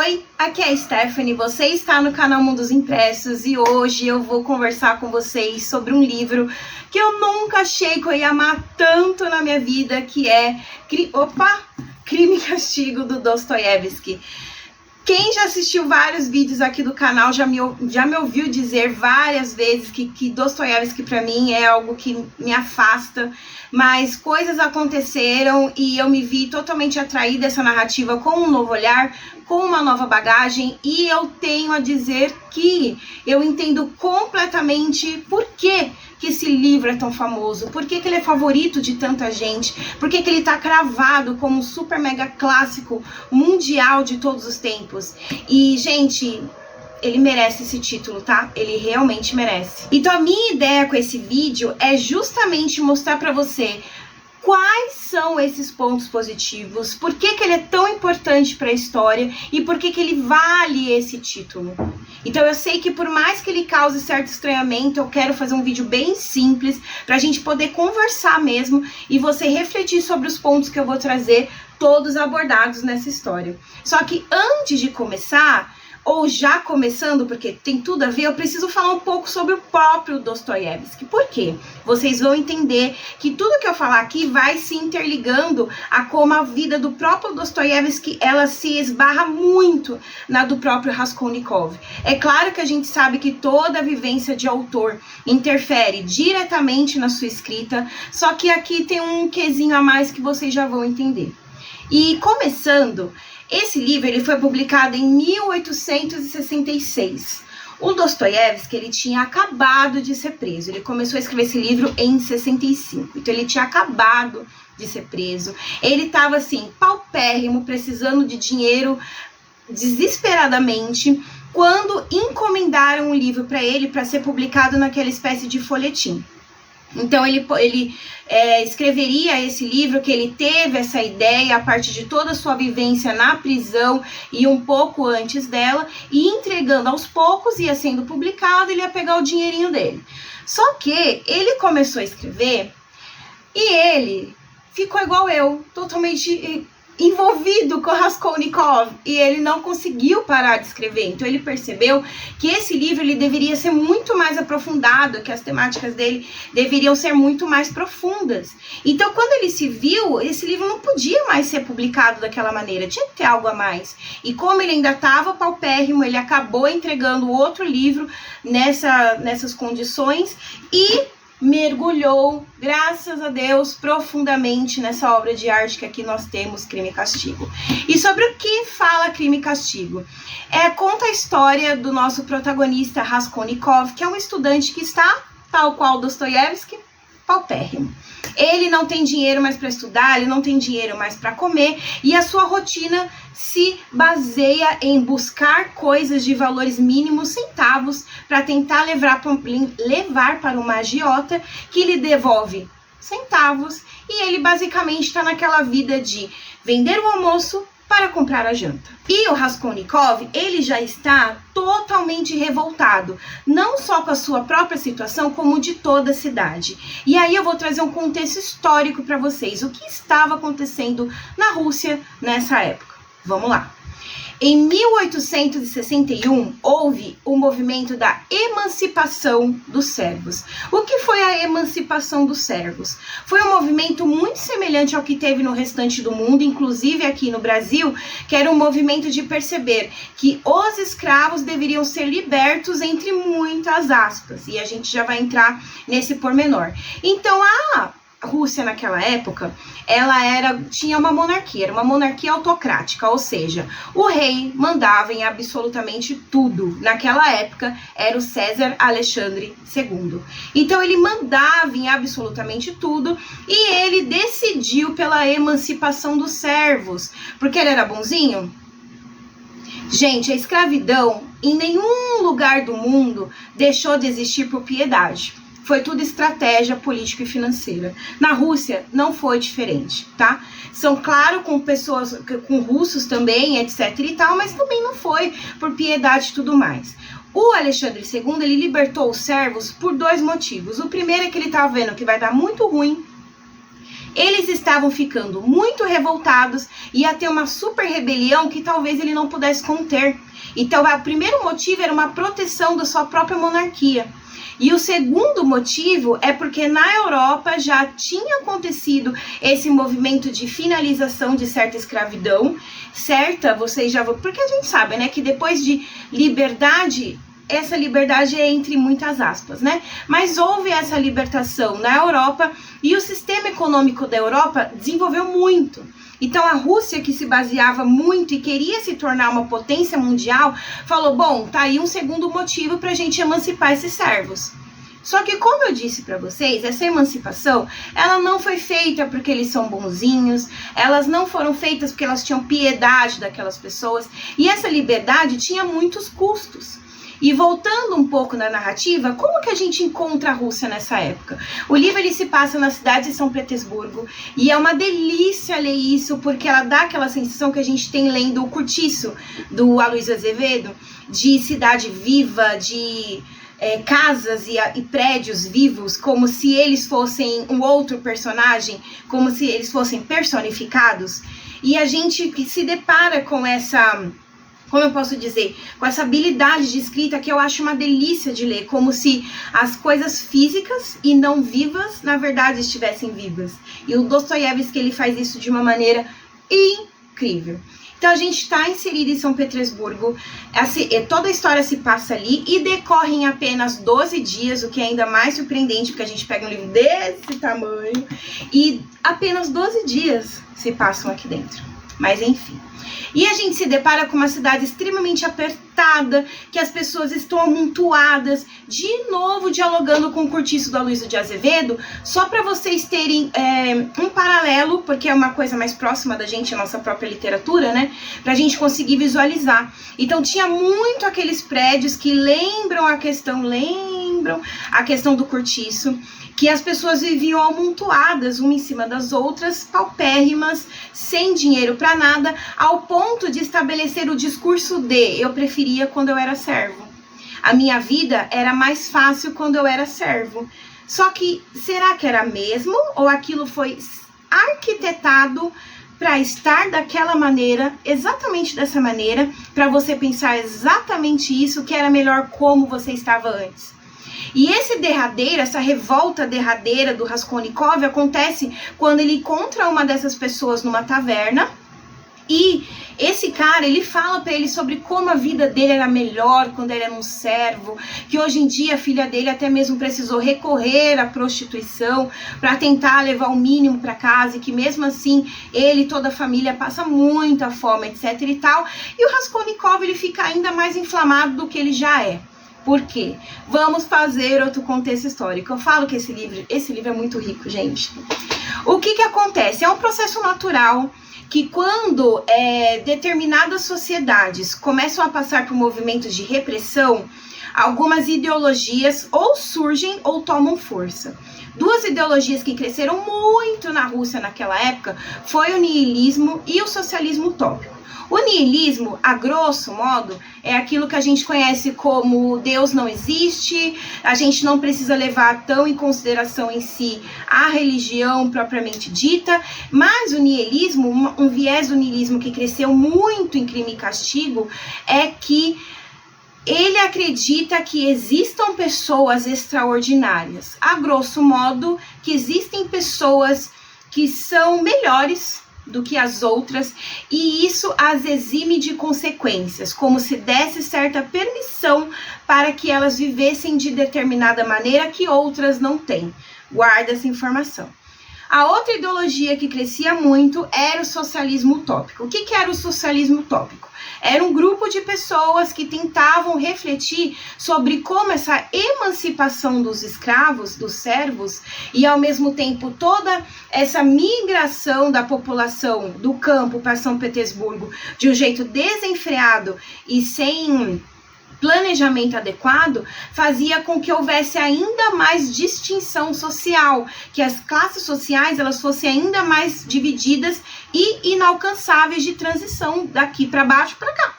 Oi, aqui é a Stephanie, você está no canal Mundos Impressos e hoje eu vou conversar com vocês sobre um livro que eu nunca achei que eu ia amar tanto na minha vida, que é Crime e Castigo, do Dostoiévski. Quem já assistiu vários vídeos aqui do canal já me ouviu dizer várias vezes que Dostoiévski para mim é algo que me afasta, mas coisas aconteceram e eu me vi totalmente atraída a essa narrativa com um novo olhar, com uma nova bagagem, e eu tenho a dizer que eu entendo completamente por que esse livro é tão famoso, por que ele é favorito de tanta gente, por que ele tá cravado como um super mega clássico mundial de todos os tempos. E, gente, ele merece esse título, tá? Ele realmente merece. Então a minha ideia com esse vídeo é justamente mostrar pra você quais são esses pontos positivos, por que ele é tão importante para a história e por que ele vale esse título. Então eu sei que por mais que ele cause certo estranhamento, eu quero fazer um vídeo bem simples para a gente poder conversar mesmo e você refletir sobre os pontos que eu vou trazer, todos abordados nessa história. Só que antes de começar, ou já começando, porque tem tudo a ver, eu preciso falar um pouco sobre o próprio Dostoiévski. Por quê? Vocês vão entender que tudo que eu falar aqui vai se interligando a como a vida do próprio Dostoiévski, ela se esbarra muito na do próprio Raskolnikov. É claro que a gente sabe que toda a vivência de autor interfere diretamente na sua escrita, só que aqui tem um quezinho a mais que vocês já vão entender. E começando, esse livro ele foi publicado em 1866. O Dostoiévski, ele tinha acabado de ser preso. Ele começou a escrever esse livro em 65. Então ele tinha acabado de ser preso. Ele estava assim, paupérrimo, precisando de dinheiro desesperadamente, quando encomendaram um livro para ele para ser publicado naquela espécie de folhetim. Então ele escreveria esse livro, que ele teve essa ideia a partir de toda a sua vivência na prisão e um pouco antes dela, e entregando aos poucos, ia sendo publicado, ele ia pegar o dinheirinho dele. Só que ele começou a escrever e ele ficou igual eu, totalmente envolvido com Raskolnikov, e ele não conseguiu parar de escrever. Então ele percebeu que esse livro ele deveria ser muito mais aprofundado, que as temáticas dele deveriam ser muito mais profundas. Então quando ele se viu, esse livro não podia mais ser publicado daquela maneira, tinha que ter algo a mais. E como ele ainda estava paupérrimo, ele acabou entregando outro livro nessas condições e mergulhou, graças a Deus, profundamente nessa obra de arte que aqui nós temos, Crime e Castigo. E sobre o que fala Crime e Castigo? Conta a história do nosso protagonista Raskolnikov, que é um estudante que está, tal qual Dostoiévski, paupérrimo. Ele não tem dinheiro mais para estudar, ele não tem dinheiro mais para comer, e a sua rotina se baseia em buscar coisas de valores mínimos, centavos, para tentar levar para uma agiota que lhe devolve centavos, e ele basicamente está naquela vida de vender o almoço para comprar a janta. E o Raskolnikov, ele já está totalmente revoltado, não só com a sua própria situação, como de toda a cidade. E aí eu vou trazer um contexto histórico para vocês, o que estava acontecendo na Rússia nessa época. Vamos lá. Em 1861, houve o movimento da emancipação dos servos. O que foi a emancipação dos servos? Foi um movimento muito semelhante ao que teve no restante do mundo, inclusive aqui no Brasil, que era um movimento de perceber que os escravos deveriam ser libertos, entre muitas aspas, e a gente já vai entrar nesse pormenor. Então, a Rússia naquela época, ela tinha uma monarquia, era uma monarquia autocrática, ou seja, o rei mandava em absolutamente tudo. Naquela época era o César Alexandre II. Então ele mandava em absolutamente tudo e ele decidiu pela emancipação dos servos, porque ele era bonzinho. Gente, a escravidão em nenhum lugar do mundo deixou de existir por piedade. Foi tudo estratégia política e financeira. Na Rússia não foi diferente, tá? São, claro, com pessoas, com russos também, etc e tal, mas também não foi por piedade e tudo mais. O Alexandre II, ele libertou os servos por dois motivos. O primeiro é que ele estava vendo que vai dar muito ruim Eles estavam ficando muito revoltados, ia ter uma super rebelião que talvez ele não pudesse conter. Então, o primeiro motivo era uma proteção da sua própria monarquia. E o segundo motivo é porque na Europa já tinha acontecido esse movimento de finalização de certa escravidão, vocês já vão, porque a gente sabe, né, que depois de liberdade, essa liberdade é entre muitas aspas, né? Mas houve essa libertação na Europa e o sistema econômico da Europa desenvolveu muito. Então a Rússia, que se baseava muito e queria se tornar uma potência mundial, falou, bom, tá aí um segundo motivo para a gente emancipar esses servos. Só que, como eu disse para vocês, essa emancipação, ela não foi feita porque eles são bonzinhos, elas não foram feitas porque elas tinham piedade daquelas pessoas, e essa liberdade tinha muitos custos. E voltando um pouco na narrativa, como que a gente encontra a Rússia nessa época? O livro ele se passa na cidade de São Petersburgo e é uma delícia ler isso, porque ela dá aquela sensação que a gente tem lendo o Curtiço, do Aloysio Azevedo, de cidade viva, de casas e prédios vivos, como se eles fossem um outro personagem, como se eles fossem personificados. E a gente se depara com essa... como eu posso dizer, com essa habilidade de escrita que eu acho uma delícia de ler, como se as coisas físicas e não vivas, na verdade, estivessem vivas. E o Dostoiévski, ele faz isso de uma maneira incrível. Então, a gente está inserido em São Petersburgo, toda a história se passa ali e decorre em apenas 12 dias, o que é ainda mais surpreendente, porque a gente pega um livro desse tamanho, e apenas 12 dias se passam aqui dentro. Mas, enfim. E a gente se depara com uma cidade extremamente apertada, que as pessoas estão amontoadas, de novo dialogando com o Curtiço do Aloysio de Azevedo, só para vocês terem um paralelo, porque é uma coisa mais próxima da gente, a nossa própria literatura, né? Pra gente conseguir visualizar. Então tinha muito aqueles prédios que lembram a questão do Curtiço, que as pessoas viviam amontoadas, uma em cima das outras, paupérrimas, sem dinheiro para nada, ao ponto de estabelecer o discurso de eu preferia quando eu era servo. A minha vida era mais fácil quando eu era servo. Só que, será que era mesmo? Ou aquilo foi arquitetado para estar daquela maneira, exatamente dessa maneira, para você pensar exatamente isso, que era melhor como você estava antes? E essa revolta derradeira do Raskolnikov acontece quando ele encontra uma dessas pessoas numa taverna e esse cara, ele fala para ele sobre como a vida dele era melhor quando ele era um servo, que hoje em dia a filha dele até mesmo precisou recorrer à prostituição para tentar levar o mínimo para casa e que mesmo assim ele e toda a família passa muita fome, etc e tal. E o Raskolnikov, ele fica ainda mais inflamado do que ele já é. Por quê? Vamos fazer outro contexto histórico. Eu falo que esse livro é muito rico, gente. O que acontece? É um processo natural que quando determinadas sociedades começam a passar por movimentos de repressão, algumas ideologias ou surgem ou tomam força. Duas ideologias que cresceram muito na Rússia naquela época foi o niilismo e o socialismo utópico. O niilismo, a grosso modo, é aquilo que a gente conhece como Deus não existe, a gente não precisa levar tão em consideração em si a religião propriamente dita, mas o niilismo, um viés do niilismo que cresceu muito em Crime e Castigo, é que ele acredita que existam pessoas extraordinárias. A grosso modo, que existem pessoas que são melhores do que as outras, e isso as exime de consequências, como se desse certa permissão para que elas vivessem de determinada maneira que outras não têm. Guarda essa informação. A outra ideologia que crescia muito era o socialismo utópico. O que era o socialismo utópico? Era um grupo de pessoas que tentavam refletir sobre como essa emancipação dos escravos, dos servos, e ao mesmo tempo toda essa migração da população do campo para São Petersburgo de um jeito desenfreado e sem planejamento adequado, fazia com que houvesse ainda mais distinção social, que as classes sociais elas fossem ainda mais divididas e inalcançáveis de transição daqui para baixo para cá.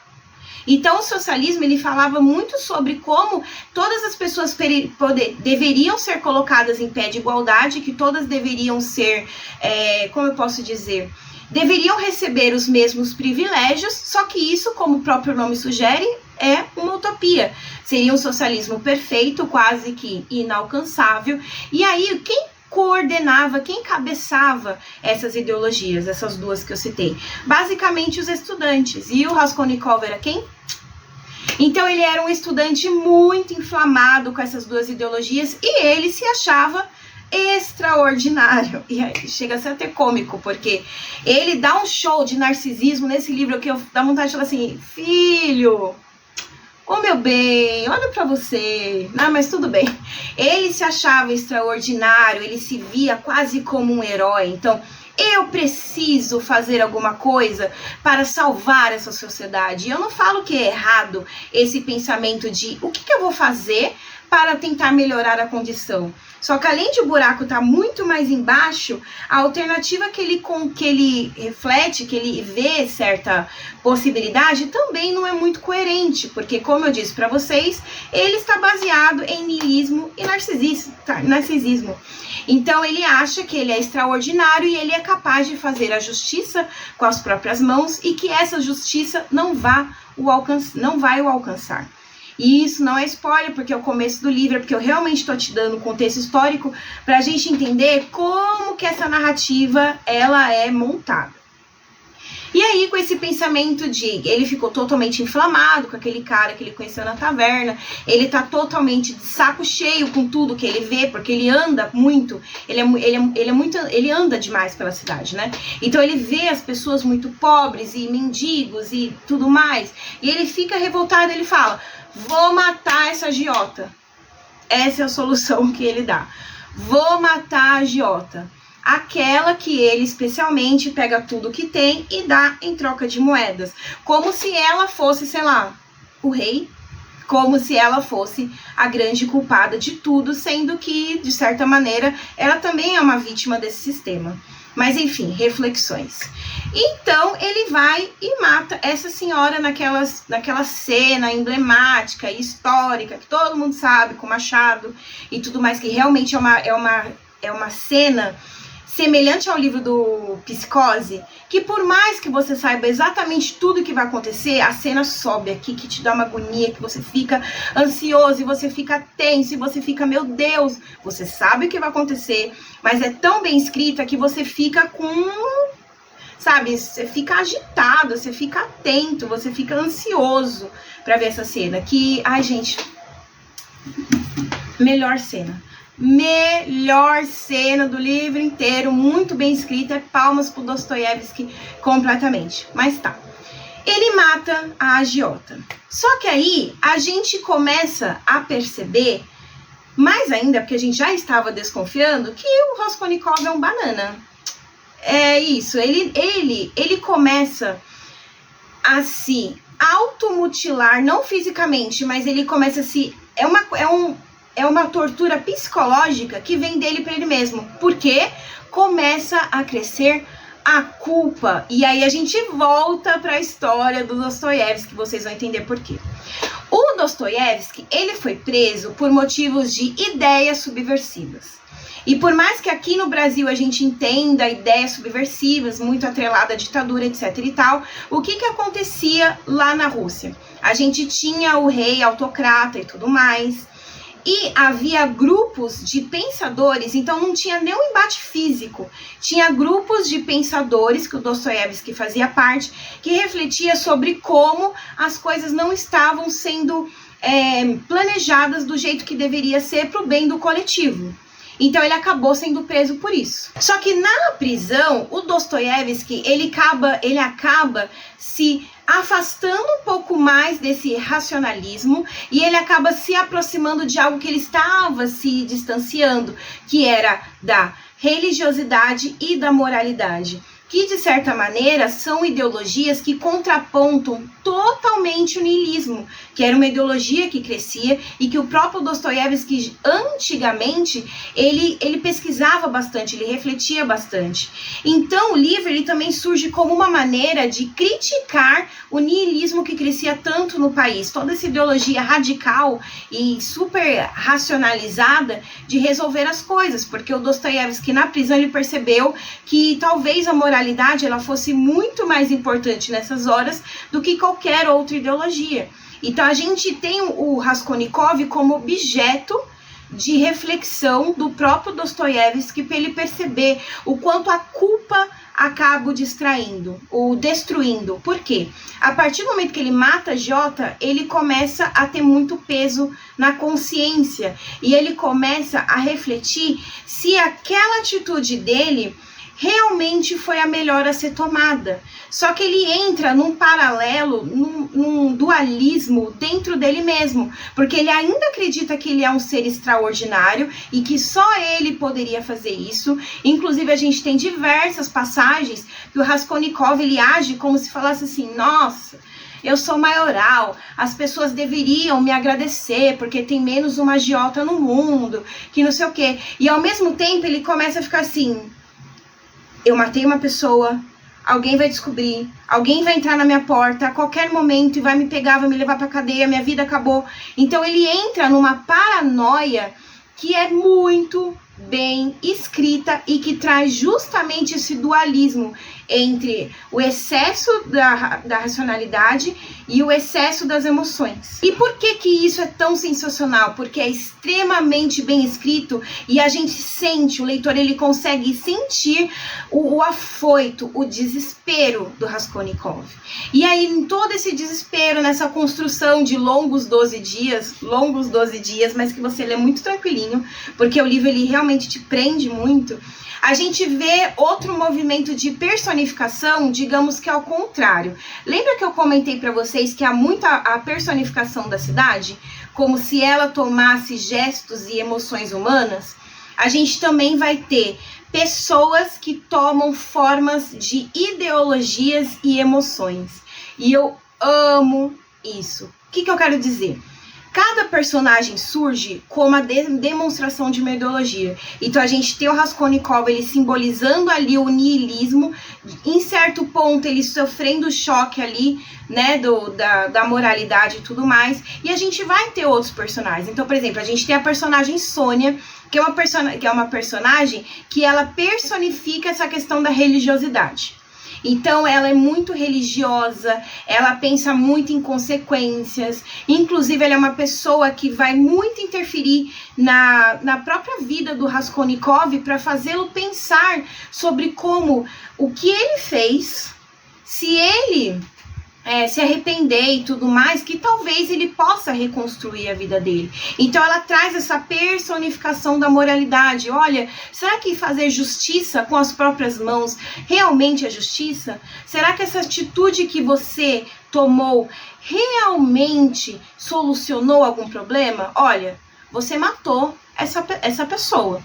Então, o socialismo, ele falava muito sobre como todas as pessoas deveriam ser colocadas em pé de igualdade, que todas deveriam ser, como eu posso dizer, deveriam receber os mesmos privilégios, só que isso, como o próprio nome sugere, é uma utopia. Seria um socialismo perfeito, quase que inalcançável. E aí, quem coordenava, quem cabeçava essas ideologias, essas duas que eu citei? Basicamente os estudantes. E o Raskolnikov era quem? Então ele era um estudante muito inflamado com essas duas ideologias e ele se achava extraordinário. E aí chega a ser até cômico, porque ele dá um show de narcisismo nesse livro que eu dá vontade de falar assim, filho, ô meu bem, olha pra você. Não, mas tudo bem. Ele se achava extraordinário, ele se via quase como um herói. Então, eu preciso fazer alguma coisa para salvar essa sociedade. Eu não falo que é errado esse pensamento de o que eu vou fazer para tentar melhorar a condição. Só que além de o buraco estar muito mais embaixo, a alternativa que ele reflete, que ele vê certa possibilidade, também não é muito coerente, porque, como eu disse para vocês, ele está baseado em niilismo e narcisismo. Então ele acha que ele é extraordinário e ele é capaz de fazer a justiça com as próprias mãos e que essa justiça não vai o alcançar. E isso não é spoiler, porque é o começo do livro, é porque eu realmente estou te dando um contexto histórico para a gente entender como que essa narrativa ela é montada. E aí, com esse pensamento ele ficou totalmente inflamado com aquele cara que ele conheceu na taverna, ele tá totalmente de saco cheio com tudo que ele vê, porque ele anda muito, ele anda demais pela cidade, né? Então ele vê as pessoas muito pobres e mendigos e tudo mais, e ele fica revoltado, ele fala, vou matar essa agiota. Essa é a solução que ele dá. Vou matar a agiota. Aquela que ele especialmente pega tudo que tem e dá em troca de moedas. Como se ela fosse, sei lá, o rei. Como se ela fosse a grande culpada de tudo, sendo que, de certa maneira, ela também é uma vítima desse sistema. Mas enfim, reflexões. Então ele vai e mata essa senhora naquela cena emblemática e histórica, que todo mundo sabe, com machado e tudo mais, que realmente é uma cena semelhante ao livro do Psicose, que por mais que você saiba exatamente tudo que vai acontecer, a cena sobe aqui, que te dá uma agonia, que você fica ansioso, e você fica tenso, e você fica, meu Deus, você sabe o que vai acontecer, mas é tão bem escrita que você fica sabe, você fica agitado, você fica atento, você fica ansioso pra ver essa cena, que, ai gente, melhor cena do livro inteiro, muito bem escrita, palmas pro Dostoiévski completamente, mas tá. Ele mata a agiota. Só que aí a gente começa a perceber, mais ainda, porque a gente já estava desconfiando, que o Raskolnikov é um banana. É isso, ele começa a se automutilar, não fisicamente, mas ele começa a se... É uma tortura psicológica que vem dele para ele mesmo, porque começa a crescer a culpa. E aí a gente volta para a história do Dostoiévski, vocês vão entender por quê. O Dostoiévski, ele foi preso por motivos de ideias subversivas. E por mais que aqui no Brasil a gente entenda ideias subversivas, muito atrelada à ditadura, etc e tal, o que acontecia lá na Rússia? A gente tinha o rei autocrata e tudo mais, e havia grupos de pensadores, então não tinha nem um embate físico, tinha grupos de pensadores, que o Dostoiévski fazia parte, que refletia sobre como as coisas não estavam sendo planejadas do jeito que deveria ser para o bem do coletivo. Então ele acabou sendo preso por isso. Só que na prisão, o Dostoiévski, ele acaba se afastando um pouco mais desse racionalismo e ele acaba se aproximando de algo que ele estava se distanciando, que era da religiosidade e da moralidade. que de certa maneira são ideologias que contrapontam totalmente o niilismo, que era uma ideologia que crescia e que o próprio Dostoiévski antigamente ele pesquisava bastante, ele refletia bastante. Então o livro ele também surge como uma maneira de criticar o niilismo que crescia tanto no país, toda essa ideologia radical e super racionalizada de resolver as coisas, porque o Dostoiévski na prisão ele percebeu que talvez a moralidade ela fosse muito mais importante nessas horas do que qualquer outra ideologia. Então a gente tem o Raskolnikov como objeto de reflexão do próprio Dostoiévski para ele perceber o quanto a culpa acaba o distraindo, ou destruindo. Por quê? A partir do momento que ele mata Jota, ele começa a ter muito peso na consciência e ele começa a refletir se aquela atitude dele realmente foi a melhor a ser tomada. Só que ele entra num paralelo, num dualismo dentro dele mesmo, porque ele ainda acredita que ele é um ser extraordinário e que só ele poderia fazer isso. Inclusive a gente tem diversas passagens que o Raskolnikov ele age como se falasse assim: nossa, eu sou maioral, as pessoas deveriam me agradecer porque tem menos uma agiota no mundo, que não sei o quê. E ao mesmo tempo ele começa a ficar assim: eu matei uma pessoa, alguém vai descobrir, alguém vai entrar na minha porta a qualquer momento e vai me pegar, vai me levar pra cadeia, minha vida acabou. Então ele entra numa paranoia que é muito bem escrita e que traz justamente esse dualismo entre o excesso da racionalidade e o excesso das emoções. E por que que isso é tão sensacional? Porque é extremamente bem escrito e a gente sente, o leitor ele consegue sentir o afoito, o desespero do Raskolnikov. E aí em todo esse desespero, nessa construção de longos 12 dias, mas que você lê muito tranquilinho, porque o livro ele realmente te prende muito, a gente vê outro movimento de personificação, digamos que ao contrário. Lembra que eu comentei para vocês que há muito a personificação da cidade? Como se ela tomasse gestos e emoções humanas? A gente também vai ter pessoas que tomam formas de ideologias e emoções. E eu amo isso. O que eu quero dizer? Cada personagem surge como a demonstração de uma ideologia. Então a gente tem o Raskolnikov, ele simbolizando ali o niilismo, em certo ponto ele sofrendo o choque ali, né, da moralidade e tudo mais. E a gente vai ter outros personagens. Então, por exemplo, a gente tem a personagem Sônia, que é uma personagem que ela personifica essa questão da religiosidade. Então ela é muito religiosa, ela pensa muito em consequências, inclusive ela é uma pessoa que vai muito interferir na própria vida do Raskolnikov para fazê-lo pensar sobre como o que ele fez, se ele se arrepender e tudo mais, que talvez ele possa reconstruir a vida dele. Então ela traz essa personificação da moralidade. Olha, será que fazer justiça com as próprias mãos realmente é justiça? Será que essa atitude que você tomou realmente solucionou algum problema? Olha, você matou essa pessoa.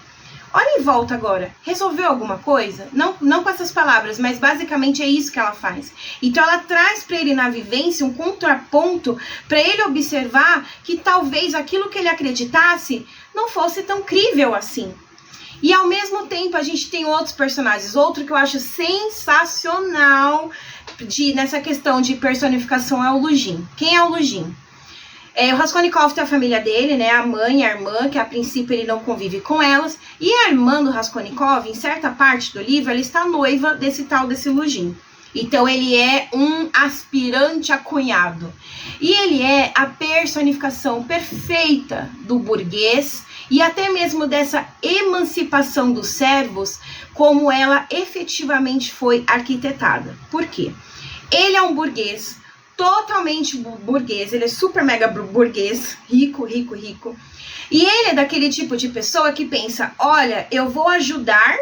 Olha em volta agora, resolveu alguma coisa? Não com essas palavras, mas basicamente é isso que ela faz. Então ela traz para ele na vivência um contraponto para ele observar que talvez aquilo que ele acreditasse não fosse tão crível assim. E ao mesmo tempo a gente tem outros personagens, outro que eu acho sensacional nessa questão de personificação é o Lujin. Quem é o Lujin? O Raskolnikov tem a família dele, né, a mãe e a irmã, que a princípio ele não convive com elas, e a irmã do Raskolnikov, em certa parte do livro, ela está noiva desse Lujin. Então ele é um aspirante a cunhado. E ele é a personificação perfeita do burguês e até mesmo dessa emancipação dos servos, como ela efetivamente foi arquitetada. Por quê? Ele é um burguês, totalmente burguês, ele é super mega burguês, rico. E ele é daquele tipo de pessoa que pensa, olha, eu vou ajudar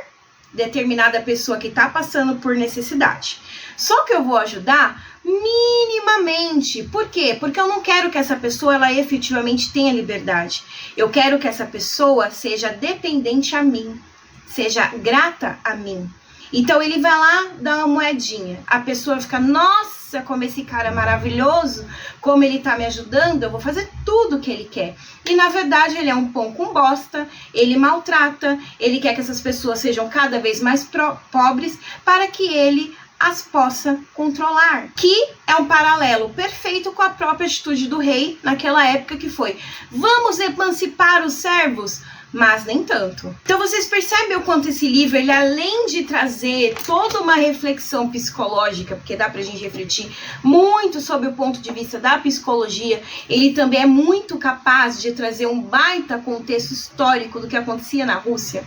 determinada pessoa que está passando por necessidade. Só que eu vou ajudar minimamente. Por quê? Porque eu não quero que essa pessoa ela efetivamente tenha liberdade. Eu quero que essa pessoa seja dependente a mim, seja grata a mim. Então ele vai lá, dá uma moedinha. A pessoa fica, nossa, como esse cara é maravilhoso, como ele tá me ajudando, eu vou fazer tudo o que ele quer. E na verdade ele é um pão com bosta, ele maltrata, ele quer que essas pessoas sejam cada vez mais pobres para que ele as possa controlar. Que é um paralelo perfeito com a própria atitude do rei naquela época, que foi: vamos emancipar os servos? Mas nem tanto. Então vocês percebem o quanto esse livro, ele além de trazer toda uma reflexão psicológica, porque dá pra gente refletir muito sobre o ponto de vista da psicologia, ele também é muito capaz de trazer um baita contexto histórico do que acontecia na Rússia.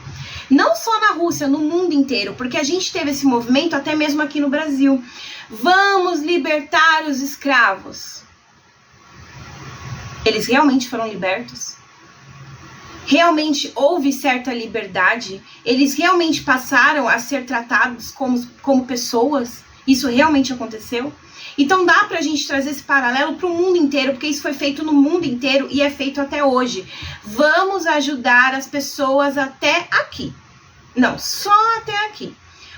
Não só na Rússia, no mundo inteiro, porque a gente teve esse movimento até mesmo aqui no Brasil. Vamos libertar os escravos. Eles realmente foram libertos? Realmente houve certa liberdade? Eles realmente passaram a ser tratados como pessoas? Isso realmente aconteceu? Então dá pra gente trazer esse paralelo pro mundo inteiro, porque isso foi feito no mundo inteiro e é feito até hoje. Vamos ajudar as pessoas até aqui. Não, só até aqui.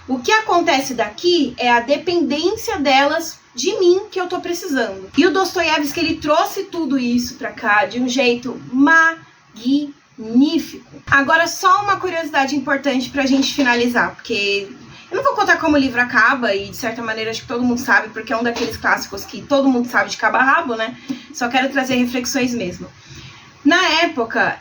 O que acontece daqui é a dependência delas de mim, que eu tô precisando. E o Dostoiévski, ele trouxe tudo isso pra cá de um jeito magnífico. Agora, só uma curiosidade importante pra gente finalizar, porque eu não vou contar como o livro acaba, e de certa maneira acho que todo mundo sabe, porque é um daqueles clássicos que todo mundo sabe de cabo a rabo, né? Só quero trazer reflexões mesmo. Na época,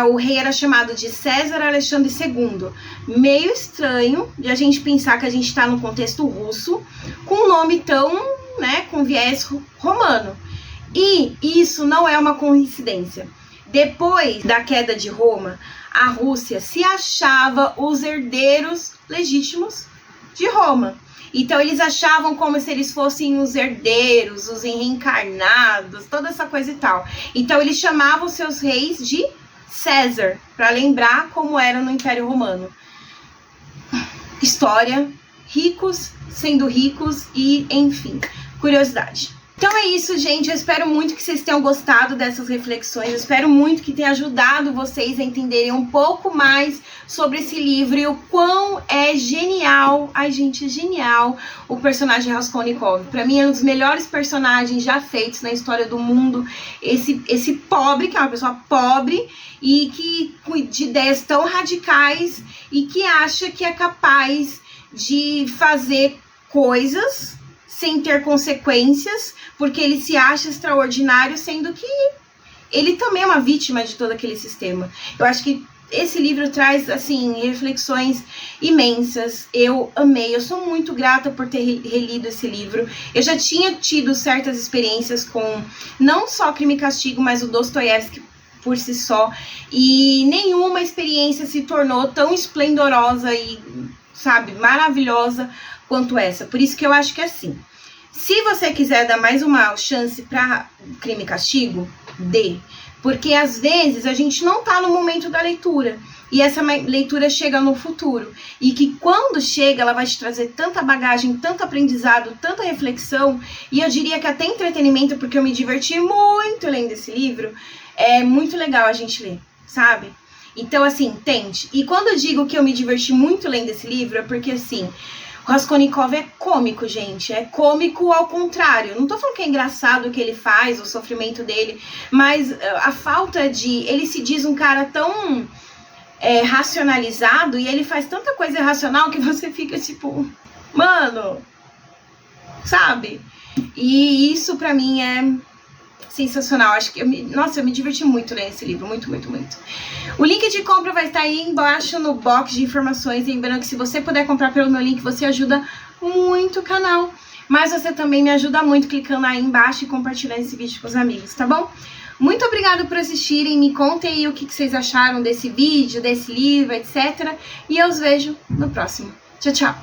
o rei era chamado de César Alexandre II. Meio estranho de a gente pensar que a gente está no contexto russo, com um nome tão, né, com viés romano. E isso não é uma coincidência. Depois da queda de Roma, a Rússia se achava os herdeiros legítimos de Roma. Então eles achavam como se eles fossem os herdeiros, os reencarnados, toda essa coisa e tal. Então eles chamavam seus reis de César, para lembrar como era no Império Romano. História, ricos sendo ricos e, enfim, curiosidade. Então é isso, gente. Eu espero muito que vocês tenham gostado dessas reflexões. Eu espero muito que tenha ajudado vocês a entenderem um pouco mais sobre esse livro e o quão é genial, ai gente, genial, o personagem Raskolnikov. Pra mim é um dos melhores personagens já feitos na história do mundo. Esse pobre, que é uma pessoa pobre e que de ideias tão radicais e que acha que é capaz de fazer coisas sem ter consequências, porque ele se acha extraordinário, sendo que ele também é uma vítima de todo aquele sistema. Eu acho que esse livro traz, assim, reflexões imensas. Eu amei, eu sou muito grata por ter relido esse livro. Eu já tinha tido certas experiências com não só Crime e Castigo, mas o Dostoiévski por si só, e nenhuma experiência se tornou tão esplendorosa e, sabe, maravilhosa quanto essa. Por isso que eu acho que é assim. Se você quiser dar mais uma chance para Crime e Castigo, dê. Porque às vezes a gente não tá no momento da leitura. E essa leitura chega no futuro. E que quando chega, ela vai te trazer tanta bagagem, tanto aprendizado, tanta reflexão. E eu diria que até entretenimento, porque eu me diverti muito lendo esse livro. É muito legal a gente ler, sabe? Então, assim, tente. E quando eu digo que eu me diverti muito lendo esse livro, é porque, assim, o Raskolnikov é cômico, gente. É cômico ao contrário. Não tô falando que é engraçado o que ele faz, o sofrimento dele, mas a falta de... Ele se diz um cara tão racionalizado e ele faz tanta coisa irracional que você fica tipo... Mano, sabe? E isso pra mim é sensacional. Acho que nossa, eu me diverti muito lendo esse livro, muito, muito, muito. O link de compra vai estar aí embaixo no box de informações. Lembrando que se você puder comprar pelo meu link, você ajuda muito o canal. Mas você também me ajuda muito clicando aí embaixo e compartilhando esse vídeo com os amigos, tá bom? Muito obrigada por assistirem. Me contem aí o que vocês acharam desse vídeo, desse livro, etc. E eu os vejo no próximo. Tchau, tchau!